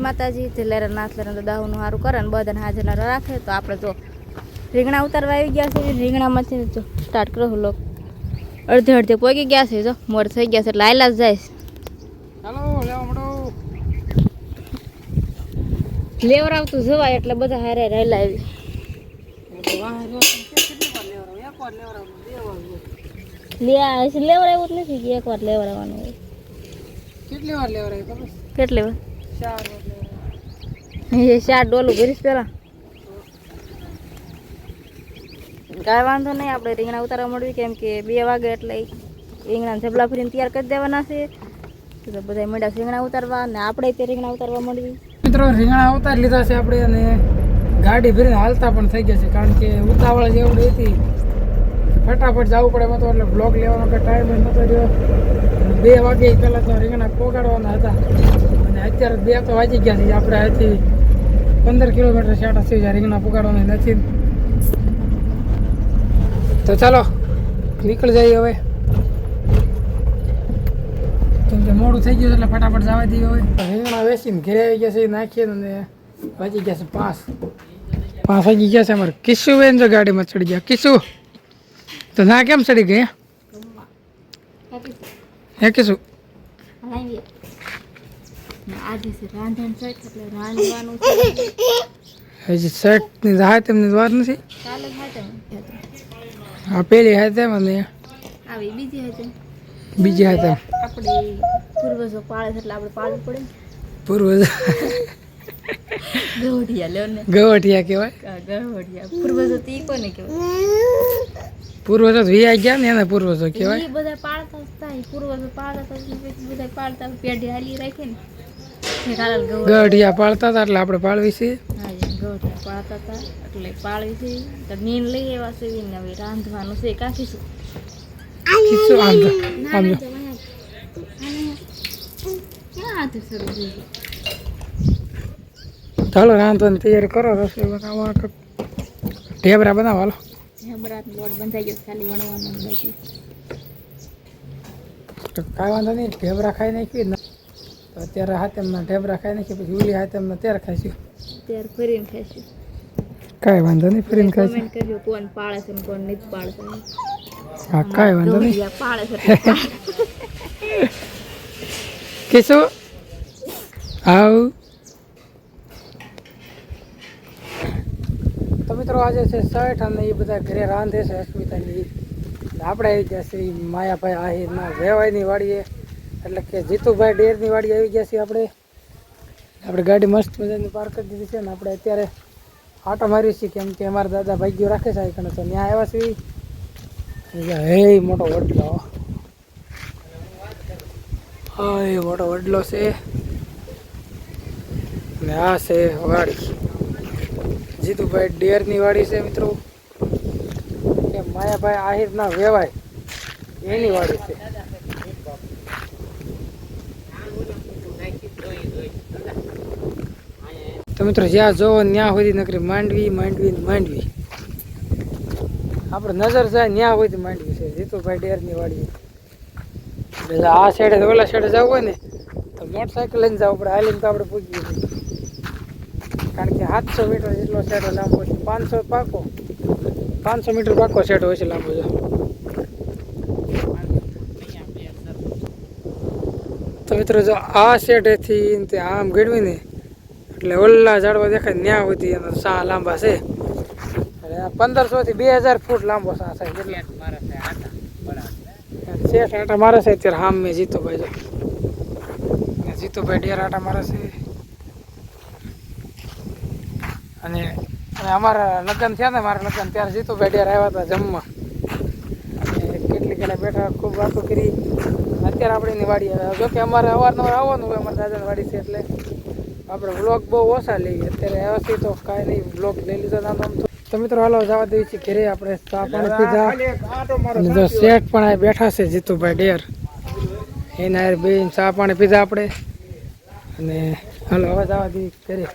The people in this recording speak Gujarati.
માતાજી જલેરા નાથલેરા તો દાહુનું સારું કરે ને બધાને હાજર રાખે. તો આપણે તો રીંગણા ઉતારવા આવી ગયા છે. રીંગણામાંથી જો સ્ટાર્ટ કરો લોક અડધે અડધે પોગી ગયા છે. જો મોડ થઈ ગયા છે એટલે આયલા જ જાય છે. લેવરાવતું જવાય એટલે બધા હારે રહેલા આવી લેવરાવું જ નથી કે એક વાર લેવરાવાનું હોય. કેટલી વાર લેવરાય ખબર? કેટલી વાર? 4 વાર લેવરાય. એ 4 ડોલું ભરીશ પેલા. કાંઈ વાંધો નહીં, આપણે રીંગણા ઉતારવા મળવી કેમ કે 2 વાગે એટલે રીંગણા ઝબલા ફરીને તૈયાર કરી દેવાના છે. તો બધા મળ્યા રીંગણા ઉતારવા ને આપણે તે રીંગણા ઉતારવા મળવી. મિત્રો રીંગણા ઉતારી લીધા છે આપણે અને ગાડી ભરીને હાલતા પણ થઈ ગયા છે કારણ કે ઉતાવળ જેવડી હતી ફટાફટ જવું પડે એમાં તો એટલે બ્લોક લેવાનો કે ટાઈમ નતો રહ્યો. 2 વાગે પહેલાં તો રીંગણા પોગાડવાના હતા અને અત્યારે 2 તો વાગી ગયા છે. આપણે અહીંથી 15 કિલોમીટર છાટા થઈ જાય રીંગણા પોગાડવાના નથી. તો ચાલો નીકળી જઈએ હવે કેમ કે મોડું થઈ ગયું એટલે ફટાફટ જવા દઈએ. હવે રીંગણા વેચીને ઘરે આવી ગયા છે નાખીએ ને વાગી ગયા છે 5 વાગી ગયા છે. અમારે કિસ્સુ બેન જો ગાડીમાં ચડી ગયા. કિસ્સુ તો ના કેમ ચડી ગઈ? હે કિસ્સુ હજી શર્ટની રાહ તેમની વાત નથી. હા પેલી હાથે મને આવી બીજી હાથે બીજી હાથે આપણે પૂર્વજો પાળે એટલે આપણે પાળવું પડે. પૂર્વજ ગવઢિયા લ્યો ને ગવઢિયા કહેવાય. ગવઢિયા પૂર્વજો તો ઈ કોને કહેવાય? પૂર્વજો વિયા ગયા ને એને પૂર્વજો કહેવાય. ઈ બધા પાળતા હતા. પૂર્વજો પાળતા હતા બધા પાળતા પેઢી હાલી રાખે ને ગવઢિયા પાળતા હતા એટલે આપણે પાળવી છે. હા ગવઢિયા પાળતા હતા એટલે પાળવી છે. તો નીન લઈ એવા છે ને હવે રાંધવાનું છે. કાકીશું કિસ્સુ આમ ચાલો રાંધવાની તૈયારી કરો. રસોઈ બનાવવા ઢેબરા બનાવો. હાલો ઢેબરા લોટ બંધાઈ ગયો ખાલી વણવાનો બાકી. તો કાંઈ વાંધો નહીં, ઢેબરા ખાઈ નાખી ને તો અત્યારે હાથેમના ઢેબરા ખાઈ નાખી પછી ઉલી હાથેમના ત્યારે ખાઈશું. ત્યારે ફરીને ખાઈશું. કાંઈ વાંધો નહીં, ફરીને ખાઈશું. કમેન્ટ કરજો કોણ પાળે છે ને કોણ નથી પાળતા. હા કાંઈ વાંધો નહીં. પાળે છે કિસ્સુ આવ. તો મિત્રો આજે છે 60 અને એ બધા ઘરે રાંધે છે અસ્મિતાની. આપણે આવી ગયા છીએ માયાભાઈ આહિરના વેવાઈની વાડીએ એટલે કે જીતુભાઈ ડેરની વાડી આવી ગયા છીએ. આપણે ગાડી મસ્ત મજાની પાર્ક કરી દીધી છે ને આપણે અત્યારે આટો મારી છીએ કેમ કે અમારા દાદા ભાગ્યો રાખે છે કણે તો ત્યાં આવ્યા છીએ. હે મોટો વડલો, હા એ મોટો વડલો છે ને આ છે વાડી જીતુભાઈ ડેરની વાડી છે મિત્રો. કે માયાભાઈ આહિરના વેવાય એની વાડી છે. તો મિત્રો જ્યાં જોવો ત્યાં સુધી નકરી માંડવી માંડવી માંડવી. આપણે નજર જાય ત્યાં સુધી માંડવી છે જીતુભાઈ ડેરની વાડી. એટલે આ સાઈડે ઓલા સાઈડે જવું હોય ને તો મોટરસાઇકલ લઈને જવું પડે. હાલીને તો આપણે પૂછીએ કારણ કે 700 મીટર જેટલો શેડો લાંબો છે. 500 મીટર પાકો શેડો હોય છે લાંબો. તો મિત્રો જો આ શેડેથી તે આમ ગળવી ને એટલે ઓલા ઝાડવા દેખાય ત્યાં સુધી એનો સા લાંબા છે. એટલે 1500 થી 2000 ફૂટ લાંબો સા છે. શેઠ આટા મારે છે અત્યારે હામ મેં જીતુભાઈ ડેર આટા મારે છે. અને અમારા લગ્ન થયા ને મારા લગ્ન ત્યારે જીતુભાઈ ડેર આવ્યા હતા જમવા. કેટલી ઘણા બેઠા ખૂબ વાતો કરી. અત્યારે આપણે એની વાડી આવે જોકે અમારે અવારનવાર આવવાનું હોય અમારા દાદાની વાડી છે એટલે આપણે વ્લોગ બહુ ઓછા લઈએ. અત્યારે આવ્યા તો કાંઈ નહીં વ્લોગ લઈ લીધો નામ આમ તો મિત્રો હાલો જવા દઈએ છીએ ઘરે. આપણે ચા પાણી પીધા અને જો શેઠ પણ આ બેઠા છે જીતુભાઈ ડેર એના બેન ચા પાણી પીધા આપણે અને હાલો હવે જવા દઈએ ઘરે.